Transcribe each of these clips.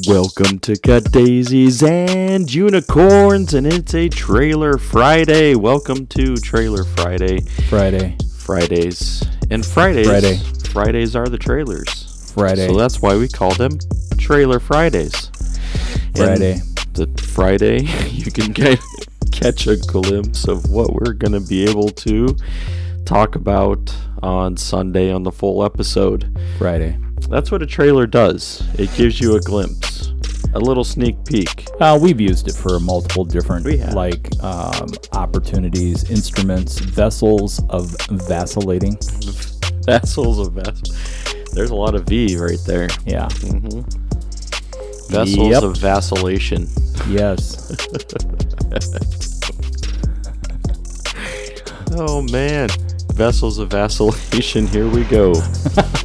Welcome to Cut Daisies and Unicorns, and it's a Trailer Friday. Welcome to Trailer Friday. Fridays. And Fridays are the trailers. Friday. So that's why we call them Trailer Fridays. Friday. And the Friday, you can catch a glimpse of what we're going to be able to talk about on Sunday on the full episode. Friday. That's what a trailer does. It gives you a glimpse, a little sneak peek. We've used it for multiple different opportunities, instruments, vessels of vacillating. Vessels of There's a lot of V right there. Yeah. Mm-hmm. Vessels of vacillation. Yes. Oh man. Vessels of Vacillation, here we go.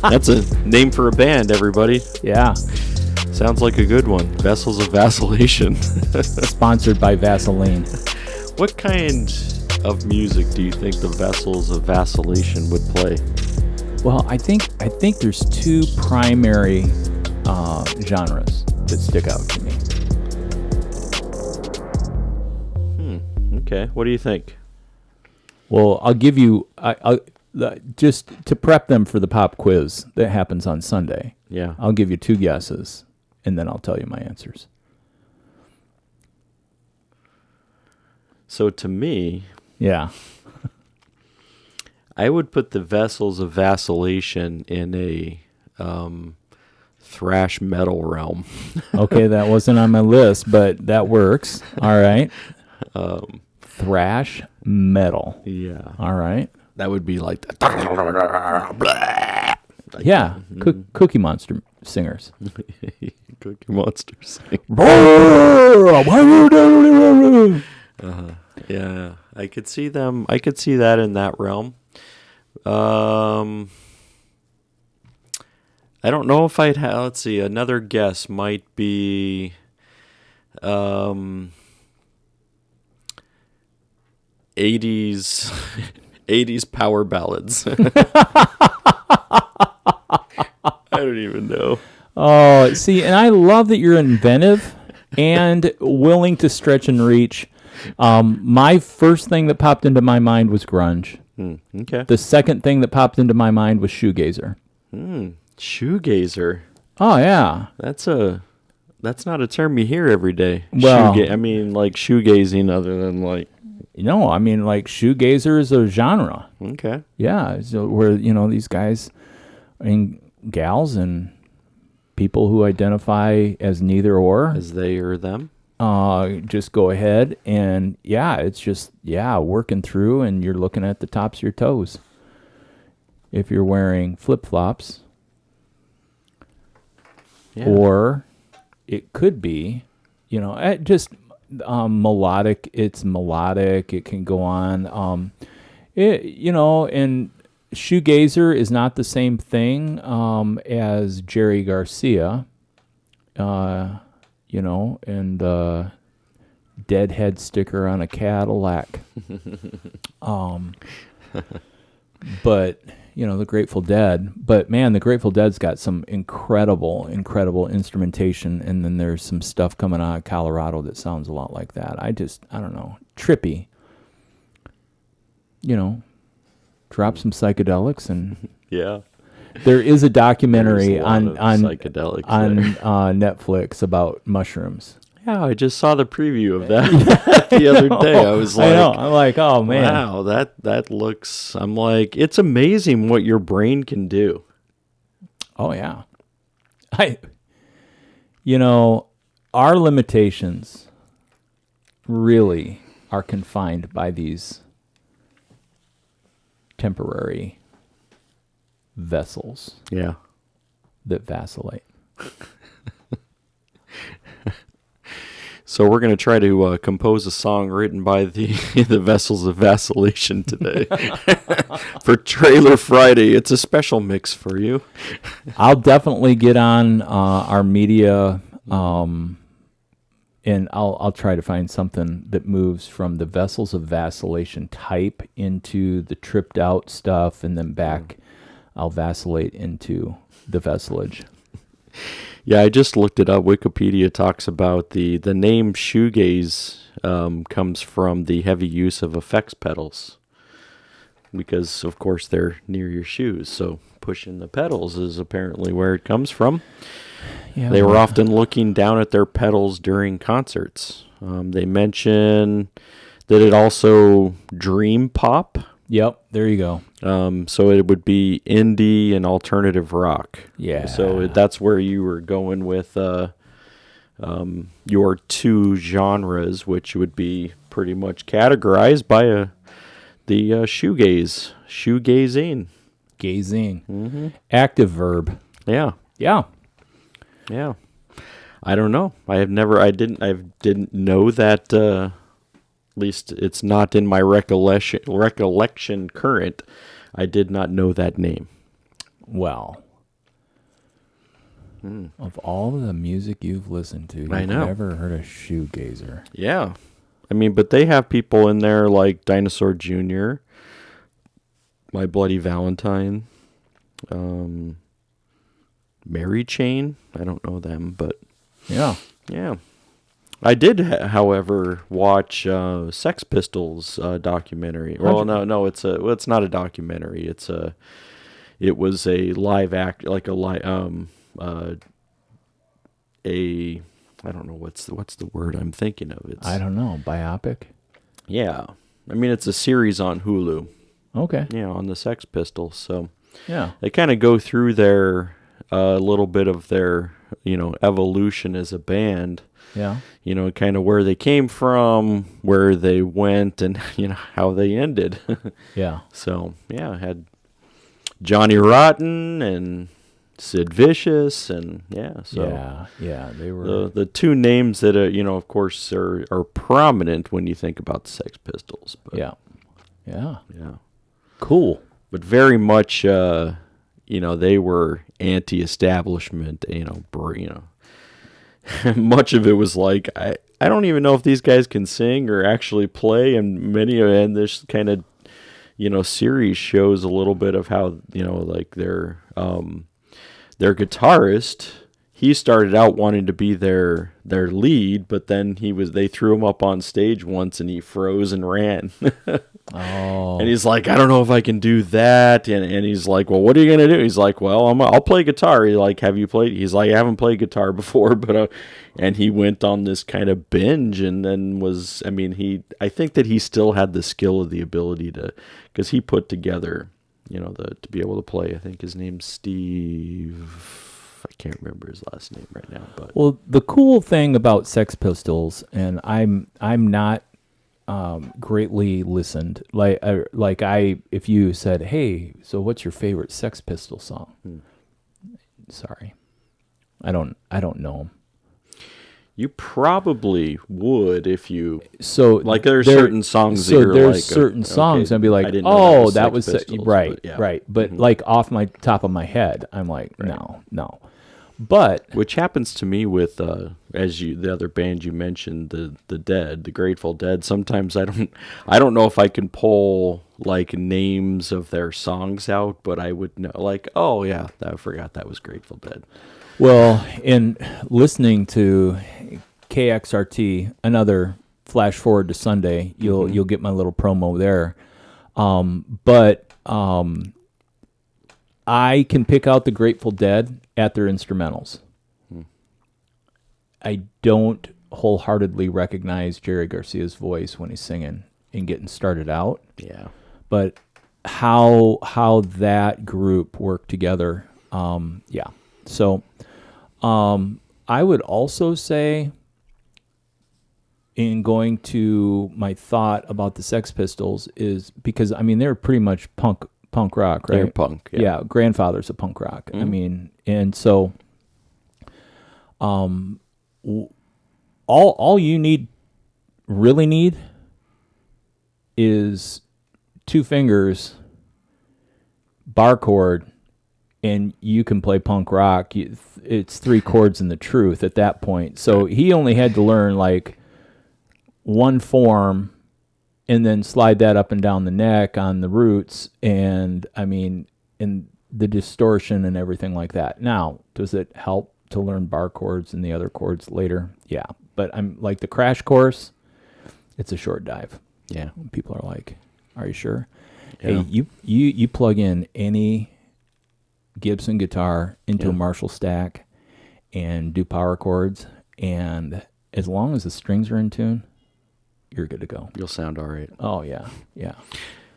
That's a name for a band, everybody. Yeah. Sounds like a good one. Vessels of Vacillation. Sponsored by Vaseline. What kind of music do you think the Vessels of Vacillation would play? Well, I think there's two primary genres that stick out to me. Okay. What do you think? Well, I'll give you, just to prep them for the pop quiz that happens on Sunday. Yeah. I'll give you two guesses, and then I'll tell you my answers. So to me, yeah, I would put the Vessels of Vacillation in a thrash metal realm. Okay, that wasn't on my list, but that works. All right. Thrash metal. Yeah. All right. That would be like that. Yeah. Cookie Monster singers. Cookie Monster singers. Yeah. I could see them. I could see that in that realm. I don't know if I'd have. Let's see. Another guess might be. 80s power ballads. I don't even know. Oh, see, and I love that you're inventive and willing to stretch and reach. My first thing that popped into my mind was grunge. Okay. The second thing that popped into my mind was shoegazer. Shoegazer. Oh, yeah. That's not a term you hear every day. Well, I mean, like shoegazing other than like... No, I mean, like, shoegazer is a genre. Okay. Yeah, so where, these guys and gals and people who identify as neither or. As they or them. Just go ahead and, it's just, working through and you're looking at the tops of your toes. If you're wearing flip-flops. Yeah. Or it could be, just... melodic. It's melodic. It can go on. And shoegazer is not the same thing as Jerry Garcia. And deadhead sticker on a Cadillac. But the Grateful Dead. But man, the Grateful Dead's got some incredible instrumentation, and then there's some stuff coming out of Colorado that sounds a lot like that. I don't know, trippy. Drop some psychedelics and yeah. There is a documentary on psychedelics on Netflix about mushrooms. Yeah, I just saw the preview of that the other day. I was like, I'm like, oh man, wow, that looks. I'm like, it's amazing what your brain can do. Oh yeah, our limitations really are confined by these temporary vessels. Yeah, that vacillate. So we're going to try to compose a song written by the Vessels of Vacillation today for Trailer Friday. It's a special mix for you. I'll definitely get on our media, and I'll try to find something that moves from the Vessels of Vacillation type into the tripped out stuff, and then back. I'll vacillate into the vesselage. Yeah, I just looked it up. Wikipedia talks about the name shoegaze comes from the heavy use of effects pedals because, of course, they're near your shoes. So pushing the pedals is apparently where it comes from. Yeah, they were often looking down at their pedals during concerts. They mention that it also dream pop. Yep, there you go. So it would be indie and alternative rock. Yeah. So that's where you were going with your two genres, which would be pretty much categorized by the shoegazing. Gazing. Mm-hmm. Active verb. Yeah. Yeah. Yeah. I don't know. I didn't know that. At least it's not in my recollection current. I did not know that name. Well, of all the music you've listened to, you've never heard a shoegazer. Yeah. I mean, but they have people in there like Dinosaur Jr., My Bloody Valentine, Mary Chain. I don't know them, but yeah. I did, however, watch Sex Pistols documentary. Well, no, it's not a documentary. It was a live act, like I don't know what's the word I'm thinking of. I don't know, biopic. Yeah, I mean it's a series on Hulu. Okay. Yeah, on the Sex Pistols. So yeah, they kind of go through their little bit of their evolution as a band. Yeah. Kind of where they came from, where they went, and, how they ended. Yeah. So, yeah, I had Johnny Rotten and Sid Vicious, and, yeah. So yeah, they were... The two names that, of course, are prominent when you think about the Sex Pistols. But, yeah. Cool. But very much, they were anti-establishment, much of it was like, I don't even know if these guys can sing or actually play, and this kind of, series shows a little bit of how, like their guitarist, he started out wanting to be their lead, but then they threw him up on stage once and he froze and ran. Oh. And he's like, I don't know if I can do that. And he's like, well, what are you going to do? He's like, well, I'll play guitar. He's like, have you played? He's like, I haven't played guitar before, but, and he went on this kind of binge and then I think that he still had the skill of the ability because he put together, to be able to play. I think his name's Steve. I can't remember his last name right now, but. Well, the cool thing about Sex Pistols, and I'm not, greatly listened. If you said, "Hey, so what's your favorite Sex Pistol song?" Sorry, I don't know them. You probably would if you there's certain songs. So there's certain songs, I'd be like, "Oh, that was Pistols, right, but right." But like off my top of my head, I'm like, no. But which happens to me with the other band you mentioned, the Grateful Dead. Sometimes I don't know if I can pull like names of their songs out, but I would know like, oh yeah, I forgot that was Grateful Dead. Well, in listening to KXRT, another flash forward to Sunday, you'll get my little promo there. But I can pick out the Grateful Dead at their instrumentals. I don't wholeheartedly recognize Jerry Garcia's voice when he's singing and getting started out. Yeah. But how that group worked together, yeah. So I would also say, in going to my thought about the Sex Pistols, is because they're pretty much punk rock, right? They're punk, yeah. Grandfathers of punk rock. Mm-hmm. And so all you really need is 2 fingers, bar chord, and you can play punk rock. It's 3 chords in the truth at that point. So he only had to learn like one form and then slide that up and down the neck on the roots, and and the distortion and everything like that. Now, does it help to learn bar chords and the other chords later. Yeah, but I'm like the crash course. It's a short dive. Yeah. People are like, "Are you sure?" Yeah. Hey, you plug in any Gibson guitar into a Marshall stack and do power chords, and as long as the strings are in tune, you're good to go. You'll sound all right. Oh yeah, yeah.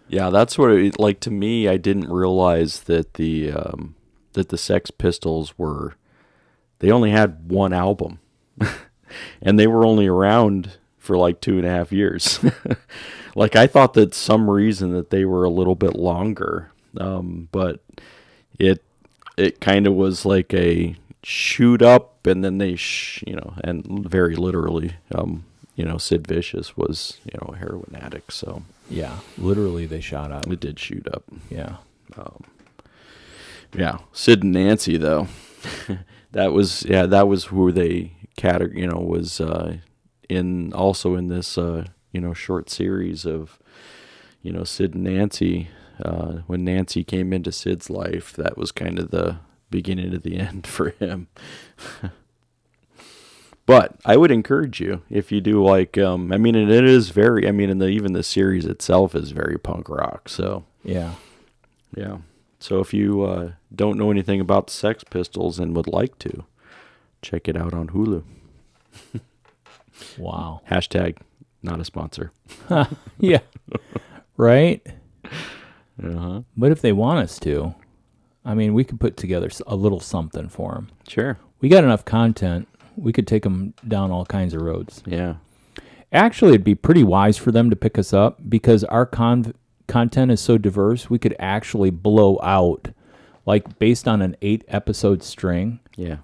Yeah, that's what it, like to me. I didn't realize that the Sex Pistols they only had one album, and they were only around for like 2.5 years. Like I thought that some reason that they were a little bit longer, but it kind of was like a shoot up, and then they and very literally, Sid Vicious was a heroin addict, so yeah, literally they shot up. It did shoot up. Yeah. Yeah, Sid and Nancy though, that was who they was also in this short series of Sid and Nancy. When Nancy came into Sid's life, that was kind of the beginning of the end for him. But I would encourage you, if you do like, and it is very, and even the series itself is very punk rock. So yeah. So if you don't know anything about the Sex Pistols and would like to, check it out on Hulu. Wow. Hashtag not a sponsor. Yeah. Right? Uh-huh. But if they want us to, we could put together a little something for them. Sure. We got enough content. We could take them down all kinds of roads. Yeah. Actually, it'd be pretty wise for them to pick us up because our content is so diverse. We could actually blow out, like based on an 8-episode string. Yeah.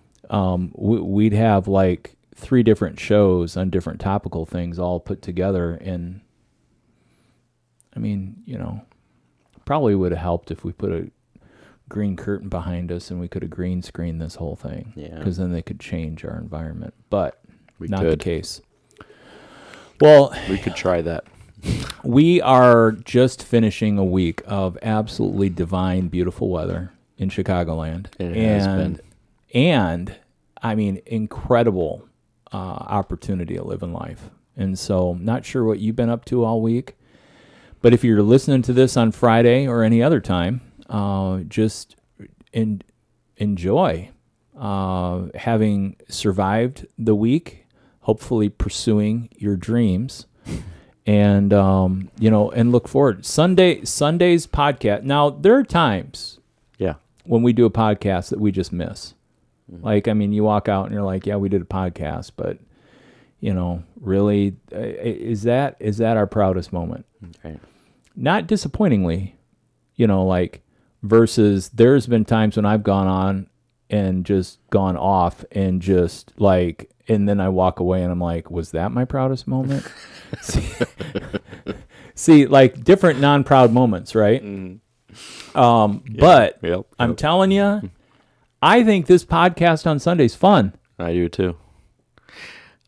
We'd have like 3 different shows on different topical things all put together. And probably would have helped if we put a green curtain behind us and we could have green screened this whole thing. Yeah. Because then they could change our environment. But not could. the case. Well, we could try that. We are just finishing a week of absolutely divine, beautiful weather in Chicagoland. It has been. And incredible opportunity to live in life. And so, not sure what you've been up to all week, but if you're listening to this on Friday or any other time, just enjoy having survived the week, hopefully pursuing your dreams, and and look forward. Sunday's podcast. Now there are times, when we do a podcast that we just miss. Mm-hmm. Like you walk out and you're like, yeah, we did a podcast, but really, is that our proudest moment? Okay. Not disappointingly, versus there's been times when I've gone on and just gone off and just like, and then I walk away and I'm like, was that my proudest moment? See, like different non-proud moments, right? Mm. But I'm telling you, I think this podcast on Sunday's fun. I do too.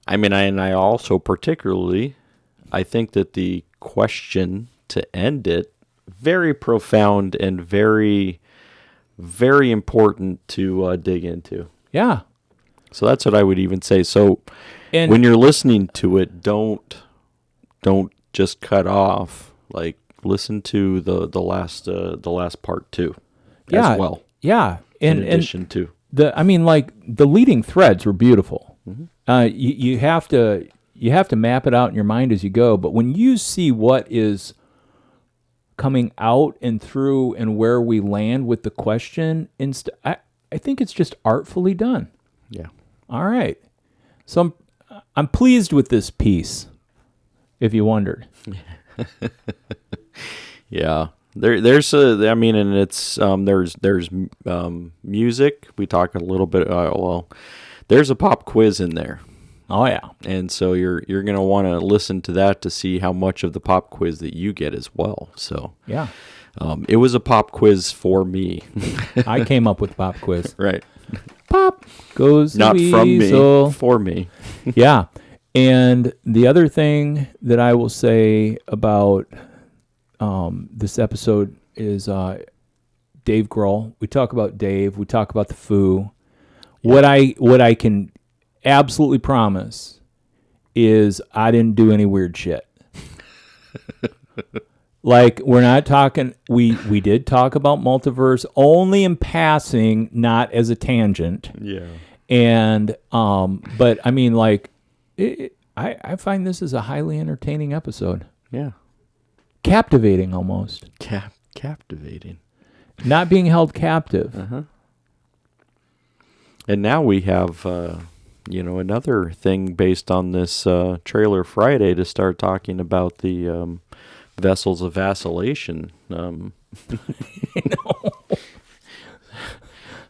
I also particularly, I think that the question to end it, very profound and very, very important to dig into. Yeah. So that's what I would even say. So when you're listening to it, don't just cut off. Like listen to the last part too, as well. Yeah. In addition to the leading threads were beautiful. Mm-hmm. You have to map it out in your mind as you go. But when you see what is coming out and through and where we land with the question, I think it's just artfully done. Yeah. All right. So I'm pleased with this piece, if you wondered. Yeah. There's music. We talk a little bit. There's a pop quiz in there. Oh yeah. And so you're gonna want to listen to that to see how much of the pop quiz that you get as well. So yeah, it was a pop quiz for me. I came up with pop quiz. Right. Pop goes not the from weasel. Me, for me. Yeah. And the other thing that I will say about this episode is Dave Grohl. We talk about Dave. We talk about the Foo. Yeah. What I can absolutely promise is I didn't do any weird shit. Like, we're not talking, we did talk about multiverse only in passing, not as a tangent. Yeah. And, but I mean, like, I find this is a highly entertaining episode. Yeah. Captivating almost. Captivating. Not being held captive. Uh-huh. And now we have, another thing based on this Trailer Friday to start talking about the vessels of vacillation.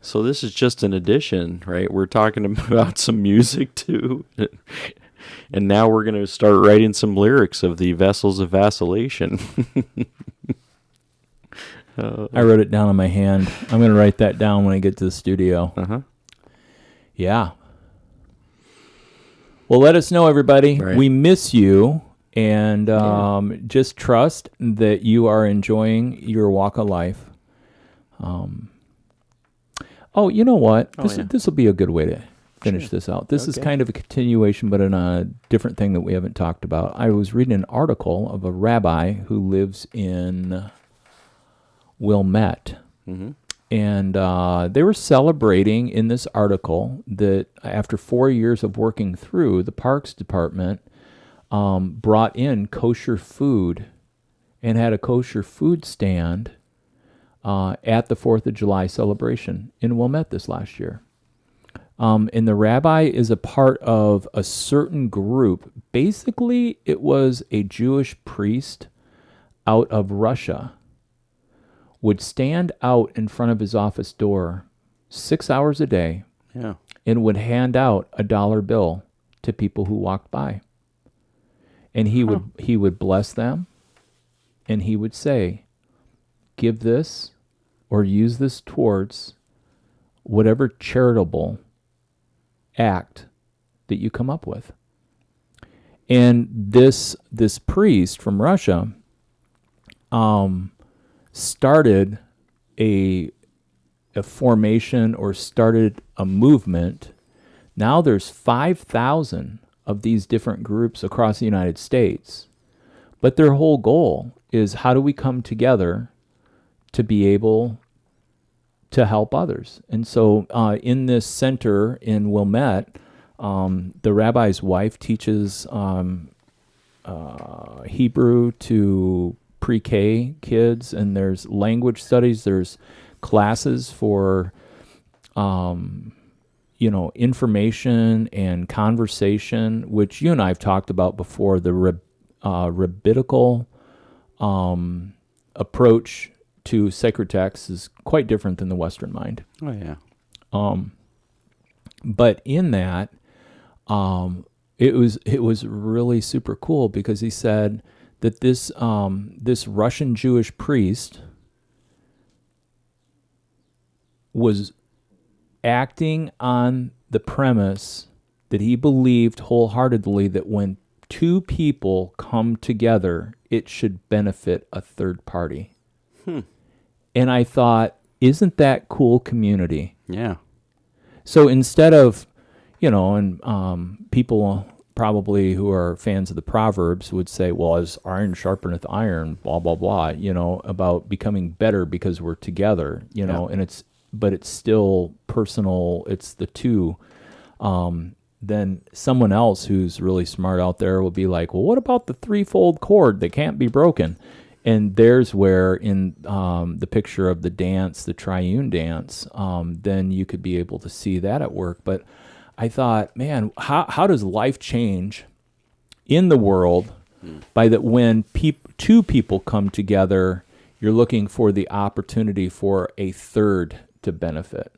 So this is just an addition, right? We're talking about some music too. And now we're going to start writing some lyrics of the vessels of vacillation. I wrote it down on my hand. I'm going to write that down when I get to the studio. Uh-huh. Yeah. Well, let us know, everybody. Right. We miss you. And just trust that you are enjoying your walk of life. Oh, you know what? This will be a good way to finish this out. This is kind of a continuation, but in a different thing that we haven't talked about. I was reading an article of a rabbi who lives in Wilmette. Mm-hmm. And they were celebrating in this article that after 4 years of working through, the Parks Department brought in kosher food and had a kosher food stand at the 4th of July celebration in Wilmette this last year. And the rabbi is a part of a certain group. Basically, it was a Jewish priest out of Russia would stand out in front of his office door 6 hours a day and would hand out a dollar bill to people who walked by. And he would bless them, and he would say, give this or use this towards whatever charitable act that you come up with. And this priest from Russia started a formation or started a movement. Now there's 5,000 of these different groups across the United States. But their whole goal is, how do we come together to be able to help others? And so in this center in Wilmette, the rabbi's wife teaches Hebrew to pre-K kids, and there's language studies, there's classes for information and conversation, which you and I have talked about before. The rabbinical approach to sacred texts is quite different than the Western mind. Oh, yeah. But in that, it was really super cool, because he said that this Russian Jewish priest was acting on the premise that he believed wholeheartedly that when two people come together, it should benefit a third party. And I thought, isn't that cool community? Yeah. So instead of, people probably who are fans of the Proverbs would say, well, as iron sharpeneth iron, blah, blah, blah, about becoming better because we're together, and it's still personal. It's the two. Then someone else who's really smart out there will be like, well, what about the threefold cord that can't be broken? And there's where in the picture of the dance, the triune dance, then you could be able to see that at work. But I thought, man, how does life change in the world by that when two people come together, you're looking for the opportunity for a third to benefit.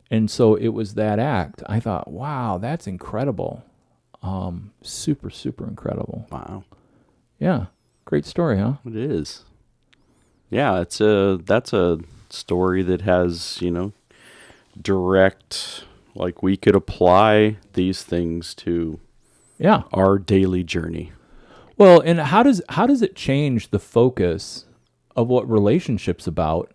And so it was that act. I thought, wow, that's incredible. Super, super incredible. Wow. Yeah. Great story, huh? It is. Yeah, that's a story that has, direct, like, we could apply these things to our daily journey. Well, and how does it change the focus of what relationships about?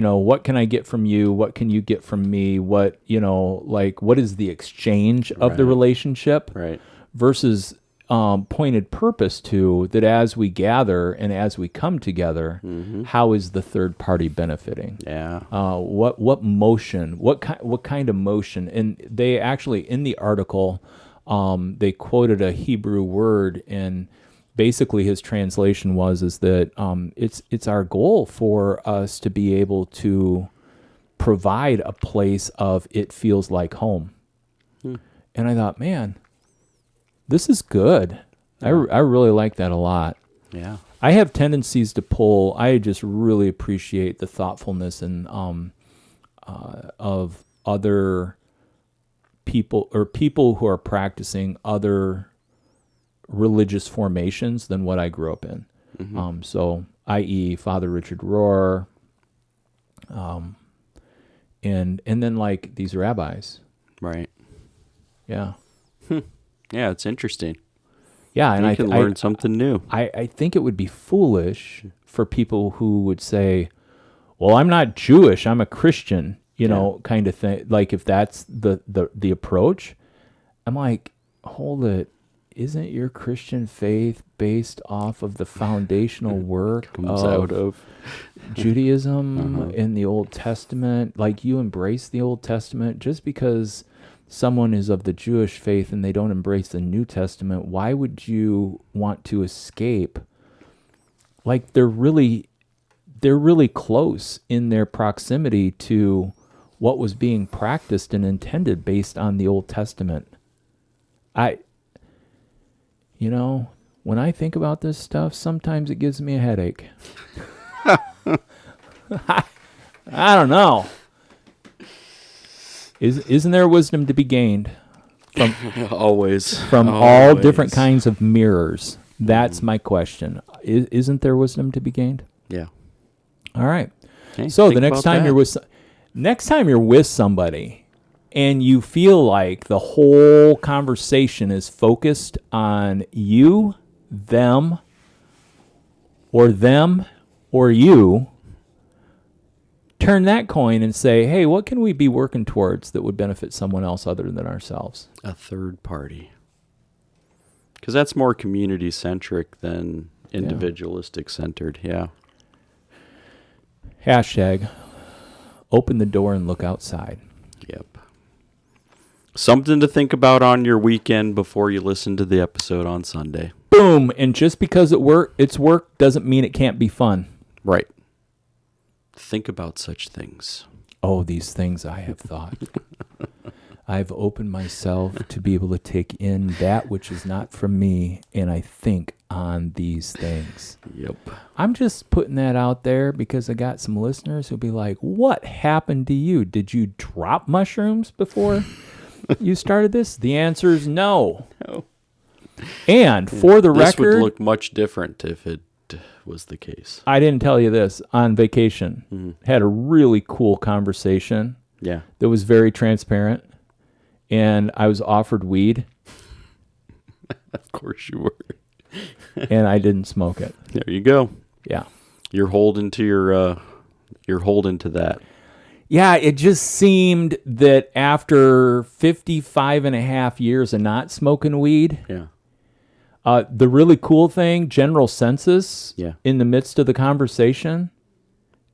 what can I get from you? What can you get from me? What, what is the exchange of the relationship? Right. Versus pointed purpose to that as we gather and as we come together, how is the third party benefiting? Yeah. What motion? What kind of motion? And they actually in the article, they quoted a Hebrew word, and basically his translation is that it's our goal for us to be able to provide a place of it feels like home. And I thought, man, this is good. I really like that a lot. Yeah. I have tendencies to pull. I just really appreciate the thoughtfulness and of other people or people who are practicing other religious formations than what I grew up in. So, i.e., Father Richard Rohr, and then like these rabbis. Right. Yeah. Yeah, it's interesting. Yeah, and you can learn something new. I think it would be foolish for people who would say, well, I'm not Jewish, I'm a Christian, kind of thing. Like if that's the approach, I'm like, hold it. Isn't your Christian faith based off of the foundational work out of Judaism in the Old Testament? Like you embrace the Old Testament just because someone is of the Jewish faith and they don't embrace the New Testament, why would you want to escape? Like they're really close in their proximity to what was being practiced and intended based on the Old Testament. When I think about this stuff, sometimes it gives me a headache. I don't know. Isn't there wisdom to be gained from always all different kinds of mirrors? That's my question. Isn't there wisdom to be gained? Yeah. All right. Okay, so the next time you're with somebody and you feel like the whole conversation is focused on you, them or you, turn that coin and say, hey, what can we be working towards that would benefit someone else other than ourselves? A third party. Because that's more community-centric than individualistic-centered, yeah. Hashtag, open the door and look outside. Yep. Something to think about on your weekend before you listen to the episode on Sunday. Boom! And just because it's work doesn't mean it can't be fun. Right. Think about such things. Oh, these things I have thought. I've opened myself to be able to take in that which is not from me, and I think on these things. Yep. I'm just putting that out there because I got some listeners who'll be like, what happened to you? Did you drop mushrooms before you started this? The answer is no. No. And for the record... This would look much different if it was the case. I didn't tell you this. On vacation, had a really cool conversation. Yeah. That was very transparent. And I was offered weed. Of course you were. And I didn't smoke it. There you go. Yeah. You're holding to that. Yeah, it just seemed that after 55 and a half years of not smoking weed, the really cool thing, general census, in the midst of the conversation,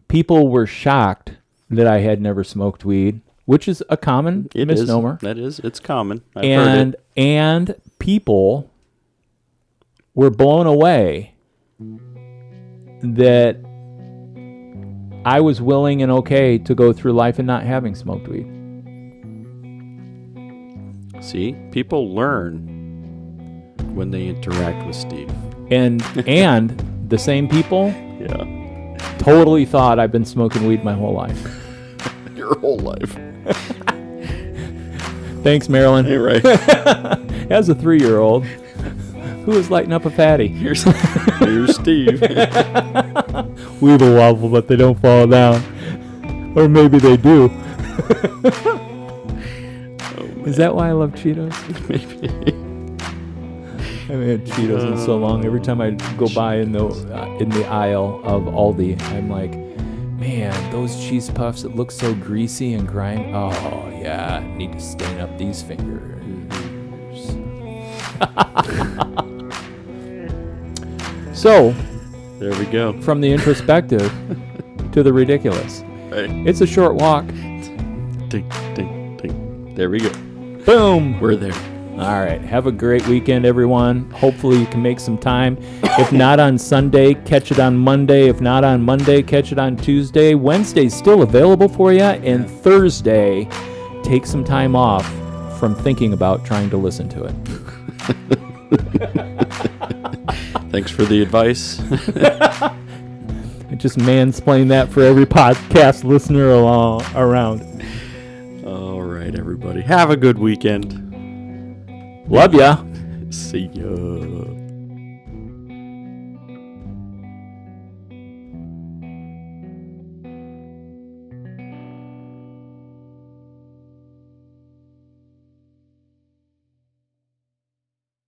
people were shocked that I had never smoked weed, which is a common misnomer. It's common. I've heard it. And people were blown away that I was willing and okay to go through life and not having smoked weed. See, people learn when they interact with Steve. And the same people totally thought I've been smoking weed my whole life. Your whole life. Thanks, Marilyn. You're right. As a 3-year-old who was lighting up a fatty. Here's Steve. Weevil wobble, but they don't fall down. Or maybe they do. Is that why I love Cheetos? Maybe. I haven't had Cheetos in so long. Every time I go by in the aisle of Aldi, I'm like, Man, those cheese puffs that look so greasy and grimy. Oh, yeah. Need to stain up these fingers. So, there we go. From the introspective to the ridiculous. Right. It's a short walk. Ding, ding, ding. There we go. Boom. We're there. All right. Have a great weekend, everyone. Hopefully you can make some time. If not on Sunday, catch it on Monday. If not on Monday, catch it on Tuesday. Wednesday's still available for you. And Thursday, take some time off from thinking about trying to listen to it. Thanks for the advice. I just mansplain that for every podcast listener around. All right, everybody. Have a good weekend. Love ya. See ya.